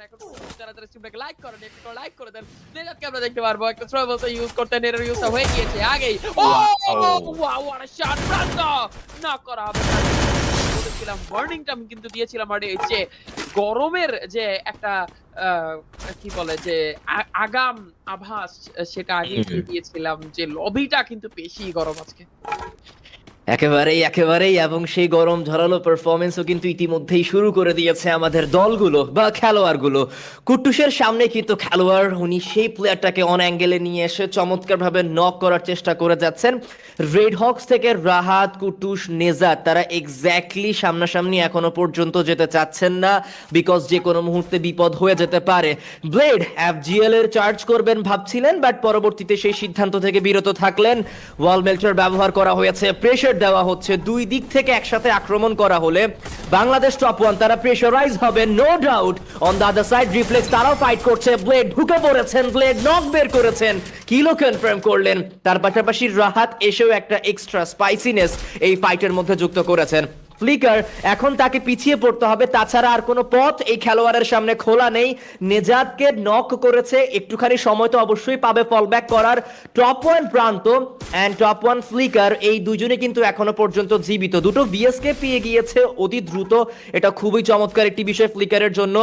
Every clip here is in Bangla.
এখন যারা স্ট্রিমটাকে লাইক করেন একটু লাইক করে দেন। নেজাতকে আমরা দেখতে পারবো একটা থ্রো বলতে ইউজ করতে নেটের ইউজটা হয়ে গিয়েছে আগেই। ও ওয়াও হোয়াট আ শট প্রান্ত নক করা হবে। বলেছিলাম ওয়ার্নিংটা আমি কিন্তু দিয়েছিলাম আরে যে গরমের যে একটা কি বলে যে আগাম আভাস সেটা আগে দিয়েছিলাম যে লবিটা কিন্তু বেশি গরম আজকে। একেবারেই এবং সেই গরম ঝরালো পারফরমেন্সও কিন্তু ইতিমধ্যেই শুরু করে দিয়েছে আমাদের দলগুলো বা খেলোয়াড়গুলো। কুট্টুসের সামনে কিন্তু খেলোয়াড় উনি সেই প্লেয়ারটাকে অন অ্যাঙ্গেলে নিয়ে এসে চমৎকারভাবে নক করার চেষ্টা করে যাচ্ছেন। রেড হক্স থেকে রাহাত, কুট্টুস, নেজাত তারা এক্স্যাক্টলি সামনাসামনি এখনো পর্যন্ত যেতে চাচ্ছেন না, বিকজ যে কোনো মুহূর্তে বিপদ হয়ে যেতে পারে। ব্লেড এফজিএল এর চার্জ করবেন ভাবছিলেন, বাট পরবর্তীতে সেই সিদ্ধান্ত থেকে বিরত থাকলেন। ওয়াল মেল্টার ব্যবহার করা হয়েছে, প্রেশার দেওয়া হচ্ছে, দুই দিক থেকে একসাথে আক্রমণ করা হলে বাংলাদেশ টপ ওয়ান তারা প্রেশারাইজ হবে no doubt. On the other side reflex তারাও ফাইট করছে, ব্লেড ঢুকে পড়েছেন, ব্লেড নক বের করেছেন, কিলও কনফার্ম করলেন। তার পাশাপাশি রাহাত এসেও একটা এক্সট্রা স্পাইসিনেস এই ফাইটের মধ্যে যুক্ত করেছেন। ফ্লিকার এখন তাকে পিছিয়ে পড়তে হবে, তাছাড়া আর কোনো পথ এই খেলোয়াড়ের সামনে খোলা নেই। নেজাতকে নক করেছে, একটুখানি সময় তো অবশ্যই পাবে ফল ব্যাক করার। টপ ওয়ান প্রান্ত অ্যান্ড টপ ওয়ান ফ্লিকার এই দুজনে কিন্তু এখনো পর্যন্ত জীবিত, দুটো বিএসকে পেয়ে গিয়েছে অতি দ্রুত, এটা খুবই চমৎকার একটি বিষয় ফ্লিকারের জন্য।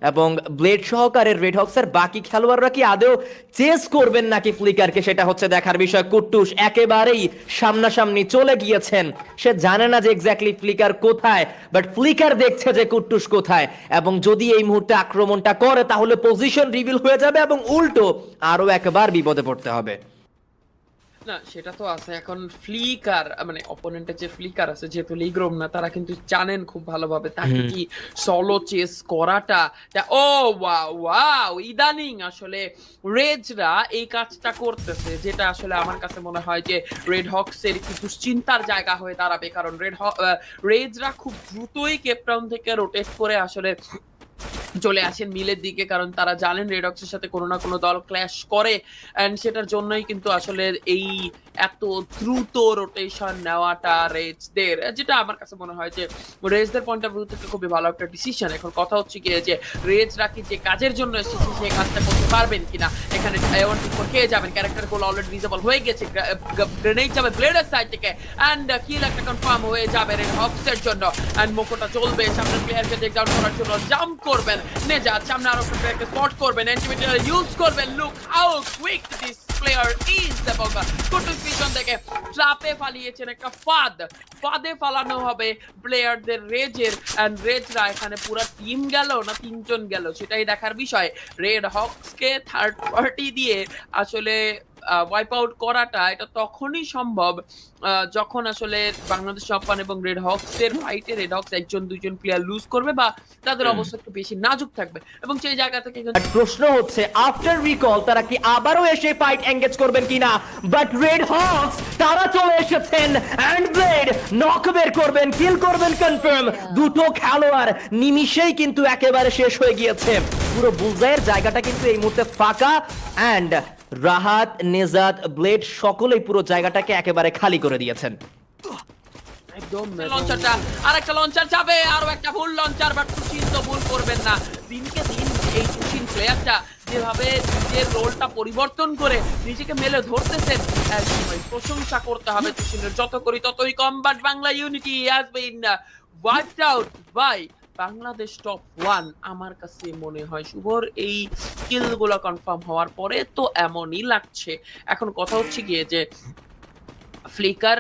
এবং ব্লেড সহকারে রেড হক্সের বাকি খেলোয়াড়রা কি আদেও চেস করবেন নাকি ফ্লিকারকে, সেটা হচ্ছে দেখার বিষয়। কুট্টুস একেবারেই সামনাসামনি চলে গিয়েছেন, সে জানে না যে এক্স্যাক্টলি ফ্লিকার কোথায়, বাট ফ্লিকার দেখছে যে কুট্টুস কোথায়, এবং যদি এই মুহূর্তে আক্রমণটা করে তাহলে পজিশন রিভিল হয়ে যাবে এবং উল্টো আরো একবার বিপদে পড়তে হবে। না সেটা তো আছে। এখন ফ্লিকার মানে অপোনেন্টের যে ফ্লিকার আছে, যেহেতু লিগ্রোম না, তারা কিন্তু জানেন খুব ভালোভাবে তাকে কি সলো চেস করাটা। ও ওয়াও ওয়াও, ইদানিং আসলে রেজরা এই কাজটা করতেছে, যেটা আসলে আমার কাছে মনে হয় যে রেড হক্সের কি দুশ্চিন্তার জায়গা হয়ে দাঁড়াবে, কারণ রেজরা খুব দ্রুতই কেপটাউন থেকে রোটেট করে আসলে চলে আসেন মিলের দিকে, কারণ তারা জানেন রেড হক্সের সাথে কোনো না কোনো দল ক্ল্যাশ করে, এন্ড সেটার জন্যই কিন্তু আসলে এই এত দ্রুত রোটেশন নেওয়াটা রেজদের, যেটা আমার কাছে মনে হয় যে রেজদের পয়েন্ট অফ ভিউ থেকে খুবই ভালো একটা ডিসিশন। এখন কথা হচ্ছে কি যে রেজরা কি যে কাজের জন্য এসেছে সেই কাজটা করতে পারবেন কিনা। এখানে খেয়ে যাবেন, ক্যারেক্টার গুলো অলরেডি ডিসেবল হয়ে গেছে, গ্রেনেড যাবে ব্লেডের সাইড থেকে, এন্ড কিল একটা কনফার্ম হয়ে যাবে রেড হক্সের জন্য। এন্ড মোকোটা চলবে, সামনের প্লেয়ারকে টেক ডাউন করার জন্য জাম্প করবেন, নেজাত সামনে আরো একটা প্লেয়ারকে স্পট করবেন, এন্টিমিটার ইউজ করবেন, look how quick this player is. এবং কুটুস পিছন থেকে ট্রাপে ফালিয়েছেন একটা ফাঁদে ফালানো হবে প্লেয়ারদের রেজের, এন্ড রেজরা এখানে পুরো টিম গেল না তিনজন গেল সেটাই দেখার বিষয়। রেড হক্সকে থার্ড পার্টি দিয়ে আসলে ওয়াইপ আউট করাটা এটা তখনই সম্ভব যখন আসলে বাংলাদেশ জাপান এবং রেড হক্সের ফাইটে রেড হক্স একজন দুইজন প্লেয়ার লুজ করবে বা তাদের অবস্থা একটু বেশি নাজুক থাকবে, এবং সেই জায়গা থেকে প্রশ্ন হচ্ছে আফটার রিকল তারা কি আবারও এসে ফাইট এঙ্গেজ করবেন কিনা, বাট রেড হক্স তারা চলে এসেছেন এন্ড ব্লেড নক বের করবেন, কিল করবেন কনফার্ম। দুটো খেলোয়াড় নিমিষেই কিন্তু একেবারে শেষ হয়ে গিয়েছে, পুরো বুলজাইয়ের জায়গাটা কিন্তু এই মুহূর্তে ফাঁকা, এন্ড রাহাত, নেজাত, ব্লেড সকলেই পুরো জায়গাটাকে একেবারে খালি করে দিয়েছেন। একদম লঞ্চারটা আরেকটা লঞ্চার যাবে, আরো একটা ফুল লঞ্চার, বাট তুষিন তো ভুল করবেন না। দিনকে দিন এই তুষিন প্লেয়ারটা যেভাবে নিজের রোলটা পরিবর্তন করে নিজেকে মেলে ধরতেছেন, প্রশংসা করতে হবে তুষিনের, যত করি ততই কম। But Bangla unity has been wiped out by Bangladesh top one. আমার কাছে মনে হয় শুভর এই স্কিলগুলো কনফার্ম হওয়ার পরে তো এমনই লাগছে। এখন কথা হচ্ছে গিয়ে যে ফ্লিকার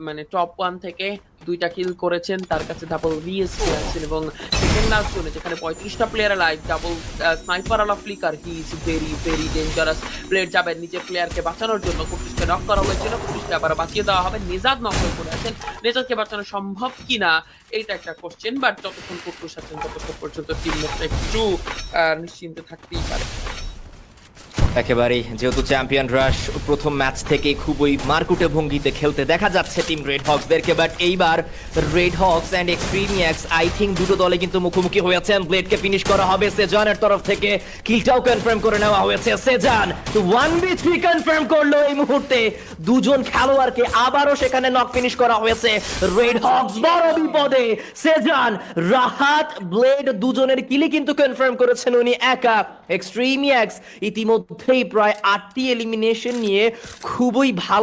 মানে টপ ওয়ান থেকে 2টা কিল করেছেন, তার কাছে ডাবল ভিএসপি আছেন, এবং সেকেন্ড লাস্ট জোনে যেখানে 35টা প্লেয়ার লাইভ ডাবল স্নাইপার আলা flicker, he is very very dangerous. Player যাবেন নিজের প্লেয়ারকে বাঁচানোর জন্য, কুটুসকে নক করা হয়েছিল, কুটুসকে আবার বাঁচিয়ে দেওয়া হবে, নেজাত নক করে আছেন, নেজাতকে বাঁচানো সম্ভব কিনা এইটা একটা কোশ্চেন। বাট যতক্ষণ কুটুস আছেন ততক্ষণ পর্যন্ত টিম একটু নিশ্চিন্তে থাকতেই পারে। একেবারেই যেহেতু চ্যাম্পিয়ন রাশ প্রথম ম্যাচ থেকে খুবই মারকুটে ভঙ্গিতে খেলতে দেখা যাচ্ছে টিম রেড হকসদেরকে, বাট এইবার রেড হকস অ্যান্ড এক্সট্রিমিয়াক্স আই থিঙ্ক দুটো দলে কিন্তু মুখোমুখি হয়েছেন। ব্লেডকে ফিনিশ করা হবে সেজানের তরফ থেকে, কিলটাও কনফার্ম করে নেওয়া হয়েছে। সেজান 1v3 কনফার্ম করলো এই মুহূর্তে, দুজন খেলোয়াড়কে আবারও সেখানে নক ফিনিশ করা হয়েছে। রেড হকস বড় বিপদে, সেজান রাহাত ব্লেড দুজনের কিলি কিন্তু কনফার্ম করেছেন উনি একা। এক্সট্রিমিয়াক্স ইতিমধ্যেই প্রায় 8টি এলিমিনেশন নিয়ে খুবই ভালো